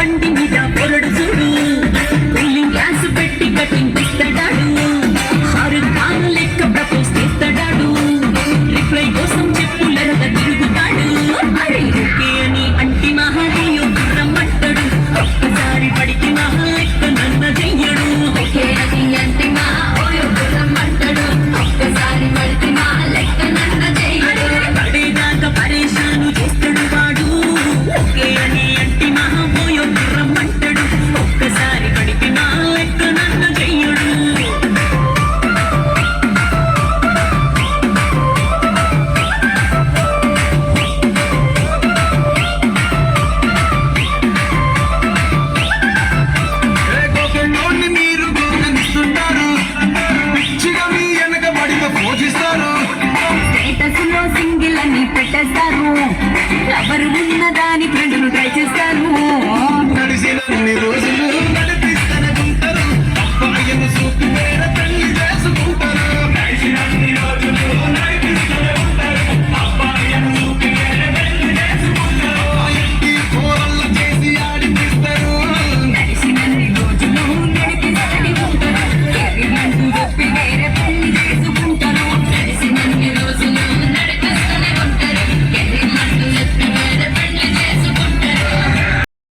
బండి మీద పొరడు చూడు కూలింగ్ గ్లాస్ పెట్టి కటింగ్ ఇస్తాడాడు 6 కాళ్ళ లెక్క ప్రపోజ్ చేస్తాడాడు రిప్లై కోసం చెప్పులరగా తిరుగుతాడు అరే ఓకే అని అంటి మహాదేయో రమ్మంటాడు ఒక్కసారి పడికి మహా లెక్క నన్న చెయ్యడు ఓకే అని అంటి మహాదేయో రమ్మంటాడు ఒక్కసారి పడికి మహా లెక్క నన్న చెయ్యడు పడేదాకా పరేషాను చేస్తాడు వాడు ఓకే అని అంటి మహాదేయో రమ్మంటాడు ఒక్కసారి పడికి మహా లెక్క నన్న చెయ్యడు స్టేటస్ లో సింగిల్ అని పెట్టేస్తారు ఎవరు ఉన్నదాని ఫ్రెండ్ను ట్రై చేస్తారు